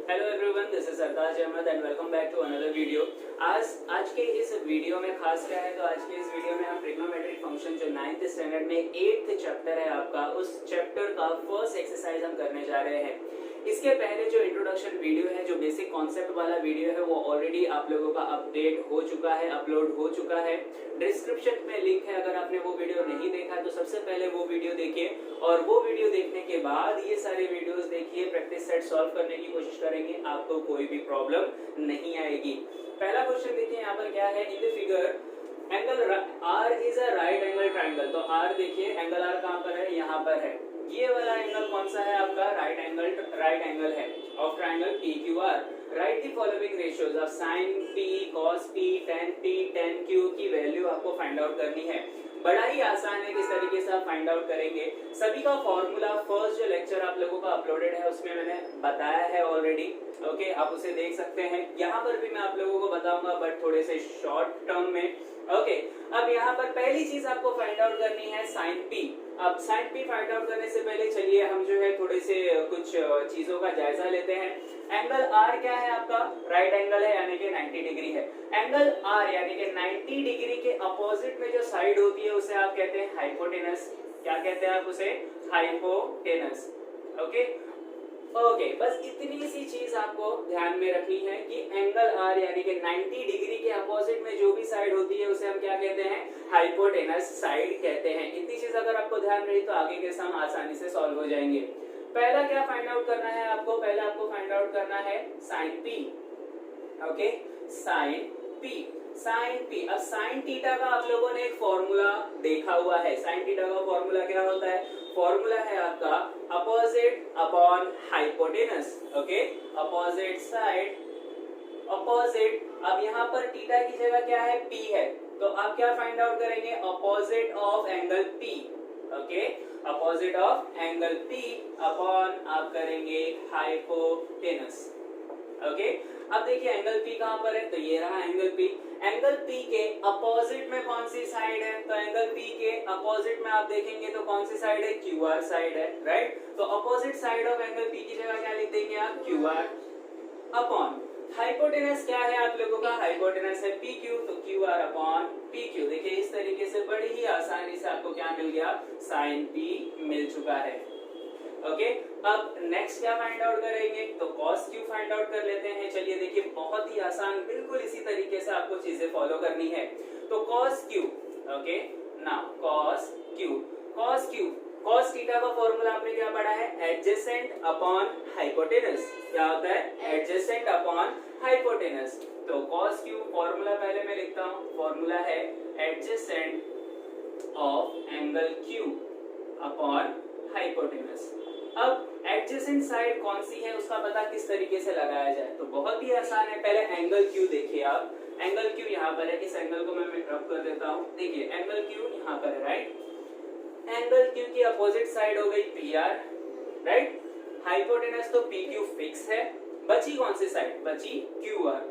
Hello everyone, this is Sartaj Ahmed and welcome back to another video. आज के इस video में खास क्या है, तो आज के इस वीडियो में हम ट्रिग्नोमेट्रिक फंक्शन जो 9th स्टैंडर्ड में 8th चैप्टर है आपका, उस चैप्टर का फर्स्ट एक्सरसाइज हम करने जा रहे हैं। इसके पहले जो इंट्रोडक्शन वीडियो है, जो बेसिक कॉन्सेप्ट वाला वीडियो है, वो ऑलरेडी आप लोगों का अपडेट हो चुका है, अपलोड हो चुका है। डिस्क्रिप्शन में लिंक है, अगर आपने वो वीडियो नहीं देखा तो सबसे पहले वो वीडियो देखिए और वो वीडियो देखने के बाद ये सारे वीडियोस देखिए। प्रैक्टिस सेट सॉल्व करने की कोशिश करेंगे, आपको कोई भी प्रॉब्लम नहीं आएगी। पहला क्वेश्चन देखिए यहाँ पर क्या है। In the figure angle R is a right angle triangle. तो आर देखिए, एंगल आर कहाँ पर है, यहाँ पर है। ये वाला एंगल कौन सा है आपका, राइट एंगल है of triangle P Q R. Right the following ratios of sine P, cos P, ten Q की वैल्यू आपको फाइंड आउट करनी है। बड़ा ही आसान है, किस तरीके से आप फाइंड आउट करेंगे। सभी का फॉर्मूला फर्स्ट जो लेक्चर आप लोगों का अपलोडेड है उसमें मैंने बताया है ऑलरेडी। ओके, आप उसे देख सकते हैं। यहाँ पर भी मैं आप लोगों को बताऊंगा, बट थोड़े से शॉर्ट टर्म में। ओके, अब यहाँ पर पहली चीज आपको फाइंड आउट करनी है साइन पी। अब साइन पी फाइंड आउट करने से पहले चलिए हम जो है थोड़े से कुछ चीजों का जायजा लेते हैं। एंगल आर क्या है आपका, राइट एंगल है, यानी कि 90 डिग्री है। एंगल आर यानी कि 90 डिग्री के अपोजिट में जो साइड होती है उसे आप कहते हैं हाइपोटेनस। क्या कहते हैं आप उसे, हाइपोटेनस। ओके, बस इतनी सी चीज आपको ध्यान में रखनी है कि एंगल आर यानी कि 90 डिग्री के अपोजिट में जो भी साइड होती है उसे हम क्या कहते हैं, हाइपोटेनस साइड कहते हैं। इतनी चीज अगर आपको ध्यान रही तो आगे के सम आसानी से सॉल्व हो जाएंगे। पहला क्या फाइंड आउट करना है आपको, पहले आपको फाइंड आउट करना है sine P. Okay, sine P. अब साइन थीटा का आप लोगों ने एक फॉर्मूला देखा हुआ है। साइन थीटा का फॉर्मूला क्या होता है, फॉर्मूला है आपका opposite upon hypotenuse. Okay, opposite side opposite. अब यहाँ पर थीटा की जगह क्या है, पी है, तो आप क्या फाइंड आउट करेंगे, opposite of angle P. Okay, opposite of angle P upon आप करेंगे हाइपोटेनस। ओके, अब देखिए एंगल पी कहां पर है, तो ये रहा एंगल पी। एंगल पी के अपोजिट में कौन सी साइड है, तो एंगल पी के अपोजिट में आप देखेंगे तो कौन सी साइड है, क्यू आर साइड है, राइट। तो opposite side of angle P की जगह क्या लिख देंगे आप, क्यू आर अपॉन हाइपोटेनस। क्या है आप लोगों का, हाइपोटेनस है पी क्यू, तो Q R upon P Q. देखिए इस तरीके से बड़ी ही आसानी से आपको क्या मिल गया, साइन पी मिल चुका है। ओके, अब नेक्स्ट क्या फाइंड आउट करेंगे, तो कॉस क्यू फाइंड आउट कर लेते हैं। चलिए देखिए बहुत ही आसान, बिल्कुल इसी तरीके से आपको चीजें फॉलो करनी है। तो cos Q, okay now cos Q cos theta का फॉर्मूला आपने क्या पढ़ा है, एडजेसेंट अपॉन हाइपोटेनस। क्या होता है, एडजेसेंट अपॉन हाइपोटेनस। तो कॉस क्यू फॉर्मूला पहले मैं लिखता हूं, फॉर्मूला है adjacent of angle Q upon hypotenuse. अब एडजेसेंट साइड कौन सी है उसका पता किस तरीके से लगाया जाए, तो बहुत ही आसान है। पहले एंगल क्यू देखिए आप, एंगल क्यू यहाँ पर है, इस एंगल को मैं रब कर देता हूँ। देखिए एंगल क्यू यहाँ पर है, राइट। एंगल क्यू की अपोजिट साइड हो गई पी आर, राइट। हाइपोटेनस तो पी क्यू फिक्स है, बची कौन सी साइड, बची क्यू आर,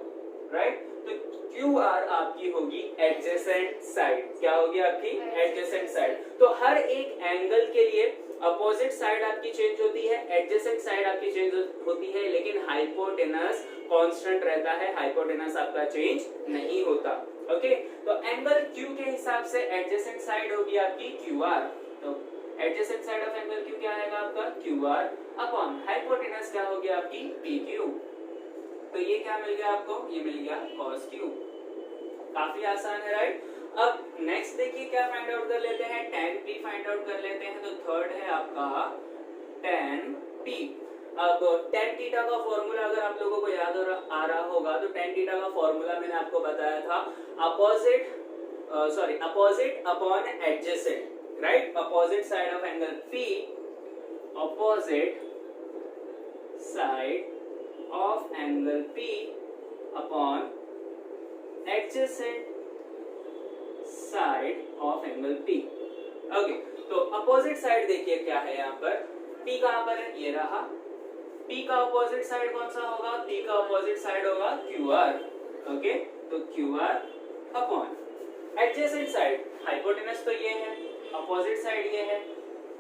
राइट। तो क्यू आर आपकी होगी एडजेसेंट साइड। क्या होगी आपकी, एडजेसेंट साइड। तो हर एक एंगल के लिए अपोजिट साइड आपकी चेंज होती है, एडजेसेंट साइड आपकी चेंज होती है, लेकिन हाइपोटेनस कांस्टेंट रहता है, हाइपोटेनस आपका चेंज नहीं होता। ओके, तो एंगल क्यू के हिसाब से एडजेसेंट साइड होगी आपकी क्यू आर। तो adjacent side of angle Q क्या आएगा आपका, क्यू आर अपॉन हाइपोटेनस क्या होगी आपकी, पी क्यू। तो ये क्या मिल गया आपको, ये मिल गया cos क्यू। काफी आसान है, राइट। अब नेक्स्ट देखिए क्या फाइंड आउट कर लेते हैं, tan p फाइंड आउट कर लेते हैं। तो थर्ड है आपका tan p। अब tan थीटा का फॉर्मूला अगर आप लोगों को याद आ रहा होगा, तो tan थीटा का फॉर्मूला मैंने आपको बताया था, opposite upon adjacent, right. Opposite side of angle p, opposite side of angle P upon adjacent side of angle P। Okay, तो अपोजिट साइड देखिए क्या है यहाँ पर, P कहाँ पर है, ये रहा। P का अपोजिट साइड कौन सा होगा, P का अपोजिट साइड होगा QR। ओके, तो QR upon adjacent side, hypotenuse तो ये है, अपोजिट साइड ये है,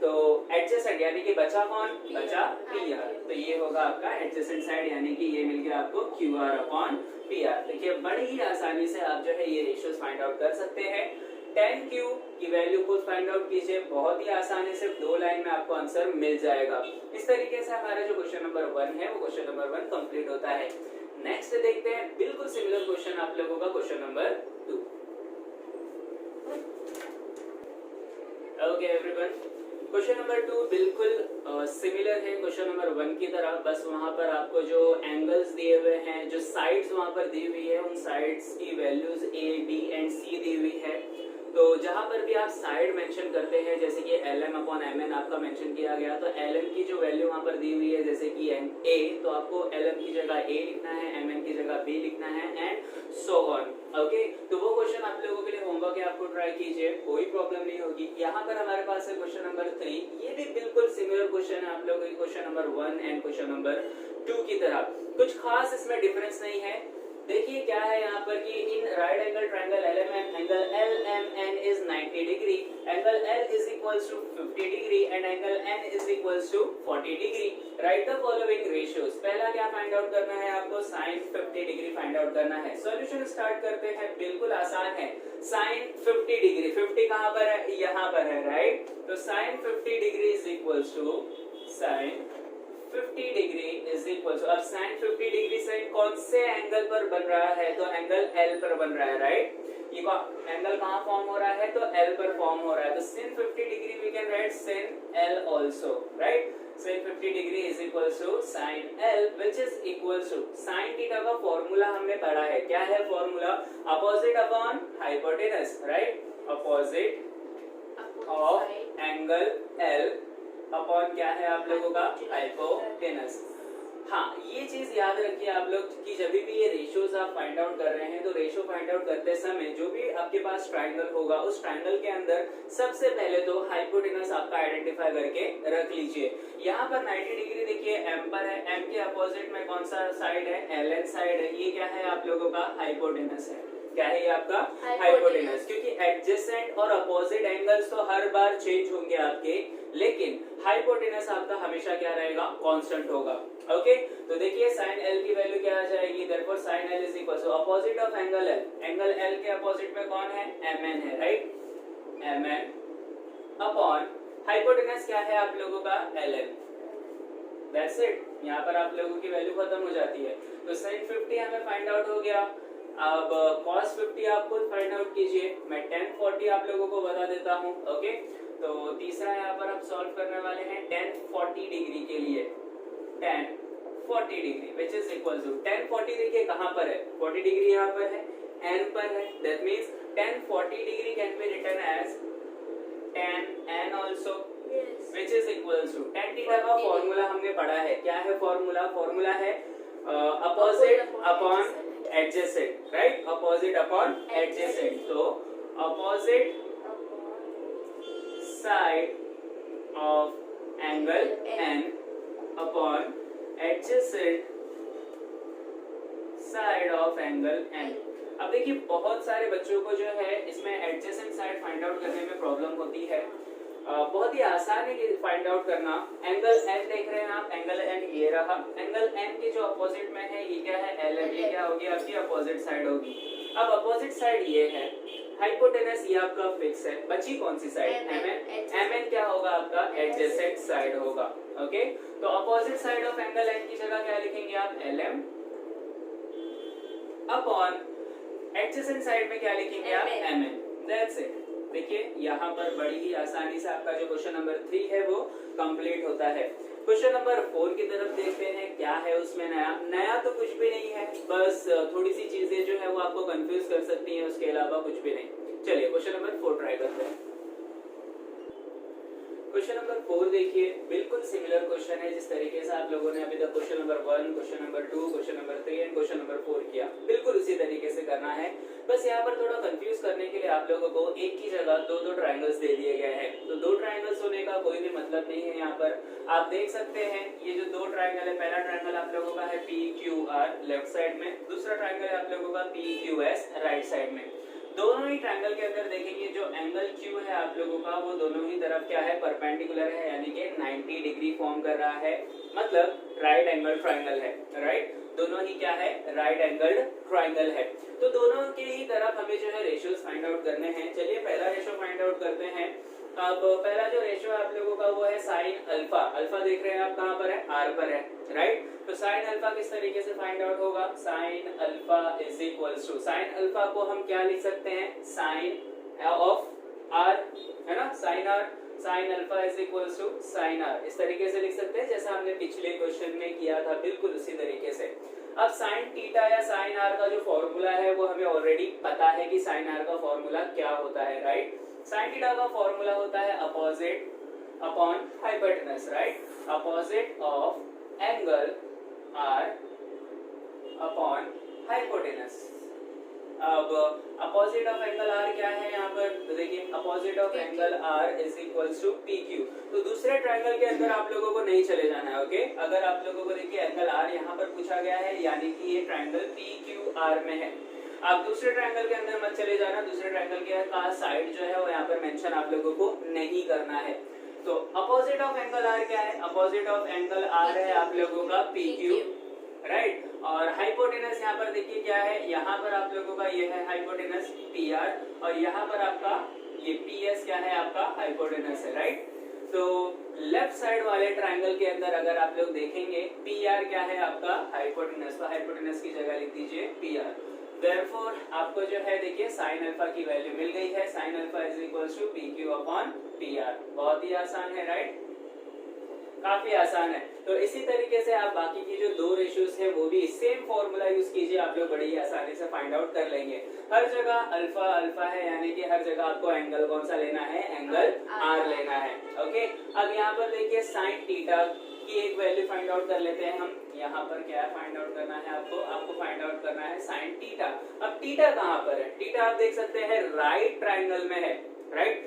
तो एडजेसेंट यानी कि बचा कौन, बचा पी आर, तो ये होगा आपका एडजेसेंट साइड यानी कि ये मिल गया आपको Q R upon P are. देखिए बड़ी ही आसानी से आप जो है ये रेशियोज फाइंड आउट कर सकते हैं। tan q की वैल्यू को फाइंड आउट कीजिए, बहुत ही आसानी से 2 लाइन में आपको आंसर मिल जाएगा। इस तरीके से हमारा जो क्वेश्चन नंबर 1 है वो क्वेश्चन नंबर 1 कंप्लीट होता है। नेक्स्ट देखते हैं बिल्कुल सिमिलर क्वेश्चन आप लोगों का question number 2। Okay everyone, question number 2 बिल्कुल सिमिलर है क्वेश्चन नंबर 1 की तरह, बस वहां पर आपको जो एंगल्स दिए हुए हैं, जो साइड्स वहां पर दी हुई है, उन साइड्स की वैल्यूज ए बी एंड सी दी हुई है। तो जहां पर भी आप साइड मेंशन करते हैं, जैसे कि lm अपॉन mn आपका मेंशन किया गया, तो lm की जो वैल्यू वहां पर दी हुई है जैसे कि a, तो आपको lm की जगह a लिखना है, mn की जगह b लिखना है एंड सो ऑन। ओके, तो वो क्वेश्चन आप लोगों के लिए होमवर्क है, आपको ट्राई कीजिए, कोई प्रॉब्लम नहीं होगी। यहाँ पर हमारे पास है क्वेश्चन नंबर 3, ये भी बिल्कुल सिमिलर क्वेश्चन है आप लोगों के question number 1 and question number 2 की तरह, कुछ खास इसमें डिफरेंस नहीं है। देखिए क्या है यहाँ पर कि in right angle triangle LMN angle LMN is 90 degree, angle L is equals to 50 degree and angle N is equals to 40 degree. Right the following ratios. पहला क्या फाइंड आउट करना है आपको, sin 50 डिग्री फाइंड आउट करना है। Solution start करते हैं, बिल्कुल आसान है। sin 50 डिग्री, 50 कहाँ पर है, यहाँ पर है, राइट। तो sin 50 degree is equals to sin 50 degree is equal to, अब sin 50 डिग्री से कौन से एंगल पर बन रहा है, तो एंगल L पर बन रहा है, राइट। ये एंगल कहाँ फॉर्म हो रहा है, तो L पर फॉर्म हो रहा है, तो sin 50 degree we can write sin L also, right. sin 50 degree is equal to sin L which is equal to sin theta का फॉर्मूला हमने पढ़ा है, क्या है formula, opposite upon hypotenuse, right. Opposite of angle L upon क्या है आप लोगों का, हाइपोटेनस। हाँ, ये चीज याद रखिए आप लोग कि जब भी ये रेशियोज आप फाइंड आउट कर रहे हैं, तो रेशियो फाइंड आउट करते समय जो भी आपके पास ट्रायंगल होगा, उस ट्रायंगल के अंदर सबसे पहले तो हाइपोटेनस आपका आइडेंटिफाई करके रख लीजिए। यहाँ पर 90 डिग्री देखिए m पर है, m के अपोजिट में कौन सा साइड है, ln साइड है, ये क्या है आप लोगों का हाइपोटेनस है, क्या है ये आपका हाइपोटेनस। क्योंकि एडजेसेंट और अपोजिट एंगल्स तो हर बार चेंज होंगे आपके, लेकिन हाइपोटेनस आपका हमेशा क्या रहेगा, कांस्टेंट होगा। ओके, तो देखिए sin L की वैल्यू क्या आ जाएगी, therefore sin L is equal to opposite of angle L, angle L के अपोजिट में कौन है, mn है, राइट। mn अपॉन हाइपोटेनस क्या है आप लोगों का, ln। दैट्स इट, यहाँ पर आप लोगों की वैल्यू खत्म हो जाती है। तो sin 50 हमें फाइंड आउट हो गया। अब cos 50 आप खुद फाइंड आउट कीजिए, मैं tan 40 आप लोगों को बता देता हूँ। ओके, तो तीसरा यहाँ पर आप सॉल्व करने वाले हैं tan 40 डिग्री के लिए, tan 40 degree which is equal to tan 40 देखिए कहाँ पर है, 40 डिग्री यहाँ पर है, n पर है, that means tan 40 degree can be written as tan n also which is equal to tan theta का फॉर्मूला हमने पढ़ा है, क्या है फॉर्मूला, फॉर्मूला है opposite upon adjacent, right, opposite upon adjacent. तो opposite side of angle n upon adjacent side of angle n। अब देखिए बहुत सारे बच्चों को जो है इसमें एडजेसेंट साइड फाइंड आउट करने में प्रॉब्लम होती है। बहुत ही आसान है फाइंड आउट करना। एंगल n देख रहे हैं आप, एंगल n ये रहा, एंगल n के जो अपोजिट में है ये क्या है, ln, ये क्या होगी आपकी अपोजिट साइड होगी। अब अपोजिट साइड ये है, हाइपोटेनस ये आपका फिक्स है, बची कौन सी साइड, mn क्या होगा आपका एडजेसेंट साइड होगा। ओके, तो opposite side of angle n की जगह क्या लिखेंगे आप, lm अपॉन एडजेसेंट साइड में क्या लिखेंगे आप, mn। That's it. देखिए यहाँ पर बड़ी ही आसानी से आपका जो क्वेश्चन नंबर 3 है वो कंप्लीट होता है। क्वेश्चन नंबर 4 की तरफ देखते हैं, क्या है उसमें नया, नया तो कुछ भी नहीं है, बस थोड़ी सी चीजें जो है वो आपको कंफ्यूज कर सकती हैं, उसके अलावा कुछ भी नहीं। चलिए क्वेश्चन नंबर 4 ट्राई करते हैं। क्वेश्चन नंबर 4 देखिए बिल्कुल सिमिलर क्वेश्चन है, जिस तरीके से आप लोगों ने अभी तक question number 1, question number 2, question number 3 and question number 4 किया, बिल्कुल उसी तरीके से करना है। बस यहाँ पर थोड़ा कंफ्यूज करने के लिए आप लोगों को एक ही जगह दो ट्रायंगल्स दे दिए गए हैं। तो दो ट्रायंगल्स होने का कोई भी मतलब नहीं है। यहाँ पर आप देख सकते हैं ये जो दो ट्रायंगल है, पहला ट्रायंगल आप लोगों का है PQR लेफ्ट साइड में, दूसरा ट्रायंगल है आप लोगों का PQS राइट साइड में। दोनों ही ट्रायंगल के अंदर देखेंगे जो एंगल क्यू है आप लोगों का वो दोनों ही तरफ क्या है परपेंडिकुलर है, यानी कि 90 डिग्री फॉर्म कर रहा है, मतलब राइट एंगल ट्रायंगल है। राइट, दोनों ही क्या है राइट एंगल ट्रायंगल है। तो दोनों के ही तरफ हमें जो है रेशियोज फाइंड आउट करने हैं। चलिए पहला रेशियो फाइंड आउट करते हैं। अब पहला जो रेशियो है आप लोगों का वो है साइन अल्फा। अल्फा देख रहे हैं आप कहां पर है, आर पर है। राइट, तो साइन अल्फा किस तरीके से फाइंड आउट होगा, sine alpha is equals to, sine alpha को हम क्या लिख सकते हैं, साइन ऑफ आर, है ना, sine R, sine alpha is equals to sine R, इस तरीके से लिख सकते हैं जैसा हमने पिछले क्वेश्चन में किया था, बिल्कुल उसी तरीके से। अब साइन थीटा या साइन आर का जो फॉर्मूला है वो हमें ऑलरेडी पता है कि साइन आर का फॉर्मूला क्या होता है। राइट, साइन थीटा का फॉर्मूला होता है opposite upon hypotenuse. Right, opposite of angle R upon hypotenuse. अब अपोजिट ऑफ एंगल आर क्या है यहाँ पर, तो देखिए opposite of angle R is equals to P Q. तो दूसरे ट्रायंगल के अंदर आप लोगों को नहीं चले जाना है। ओके, अगर आप लोगों को देखिए एंगल आर यहाँ पर पूछा गया है, यानी कि ये ट्रायंगल पी क्यू आर में है। आप दूसरे ट्रायंगल के अंदर मत चले जाना, दूसरे ट्रायंगल के साइड जो है वो यहाँ पर मेंशन आप लोगों को नहीं करना है। तो अपोजिट ऑफ एंगल आर क्या है, अपोजिट ऑफ एंगल आर है आप लोगों का पी क्यू। राइट, और हाइपोटेनस यहाँ पर देखिए क्या है, यहाँ पर आप लोगों का ये है हाइपोटेनस पी आर, और यहाँ पर आपका ये पी एस क्या है, आपका हाइपोटेनस है। राइट, तो लेफ्ट साइड वाले ट्रायंगल के अंदर अगर आप लोग देखेंगे पी आर क्या है, आपका हाइपोटेनस, तो हाइपोटेनस की जगह लिख दीजिए पी आर। Therefore, आपको जो है देखिए साइन अल्फा की वैल्यू मिल गई है, sine alpha is equals to P Q upon P R. बहुत ही आसान है। राइट, काफी आसान है। तो इसी तरीके से आप बाकी की जो दो रेशियोज है वो भी सेम फॉर्मूला यूज कीजिए, आप लोग बड़ी ही आसानी से फाइंड आउट कर लेंगे। हर जगह अल्फा अल्फा है, यानी कि हर जगह आपको एंगल कौन सा लेना है, एंगल आर लेना है। ओके, अब यहाँ पर देखिए साइन थीटा की एक वैल्यू फाइंड आउट कर लेते हैं हम। यहाँ पर क्या फाइंड आउट करना है आपको फाइंड आउट करना है साइन थीटा। अब थीटा कहाँ पर है, थीटा आप देख सकते हैं राइट ट्रायंगल में है। राइट,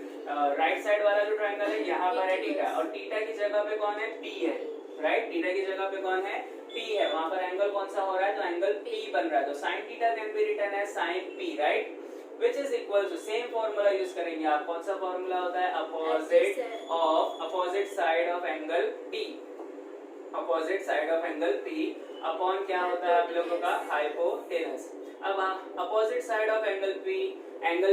राइट साइड वाला जो ट्रायंगल है यहाँ पर है थीटा, और थीटा की जगह पे कौन है, पी है। राइट, थीटा की जगह पे कौन है, पी है। वहां पर एंगल कौन सा हो रहा है, तो एंगल पी बन रहा है। तो sine theta can be written as sine P. Right, which is equal to same formula use करेंगे आप। कौन सा फॉर्मूला होता है, opposite side of angle P, opposite side of angle P upon क्या होता है आप लोगों का, हाइपोटेनस। अब opposite side of angle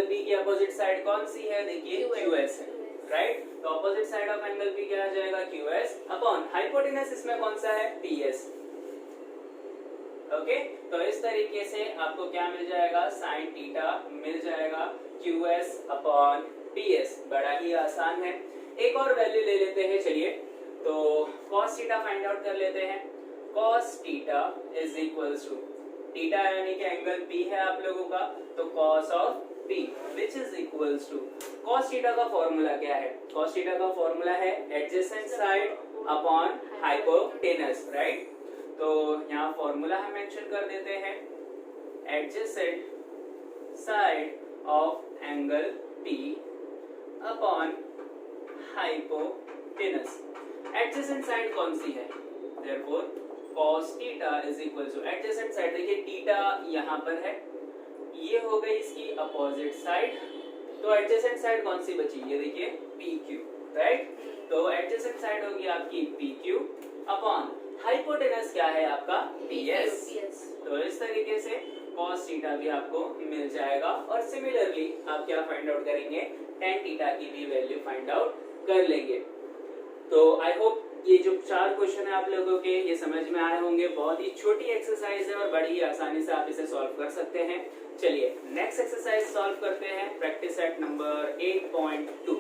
P की अपोजिट साइड कौन सी है, देखिए QS है। राइट, तो opposite side of angle P क्या आ जाएगा, QS अपॉन हाइपोटेनस इसमें कौन सा है, PS। ओके, तो इस तरीके से आपको क्या मिल जाएगा, साइन थीटा मिल जाएगा QS अपॉन PS। बड़ा ही आसान है। एक और वैल्यू ले लेते हैं, चलिए तो cos थीटा फाइंड आउट कर लेते हैं। cos theta is equals to, theta यानी कि एंगल P है आप लोगों का, तो cos of P which is equals to, cos theta का फॉर्मूला क्या है, cos थीटा का फॉर्मूला है adjacent side upon hypotenuse. Right, तो यहाँ फॉर्मूला हम मेंशन कर देते हैं, adjacent side of angle P upon hypotenuse. Adjacent side कौन सी है, therefore cos थीटा is equal to adjacent side, देखिए थीटा यहाँ पर है, ये हो गई इसकी अपोजिट साइड, तो एडजेसेंट साइड कौन सी बची, ये देखिए PQ। राइट, तो एडजेसेंट साइड होगी आपकी PQ अपॉन हाइपोटेनस क्या है आपका PS। तो इस तरीके से cos थीटा भी आपको मिल जाएगा, और सिमिलरली आप क्या फाइंड आउट करेंगे, tan थीटा की भी वैल्यू फाइंड आउट कर लेंगे। तो आई होप ये जो 4 क्वेश्चन है आप लोगों के ये समझ में आए होंगे। बहुत ही छोटी एक्सरसाइज है और बड़ी ही आसानी से आप इसे सॉल्व कर सकते हैं। चलिए नेक्स्ट एक्सरसाइज सॉल्व करते हैं, प्रैक्टिस सेट नंबर 8.2।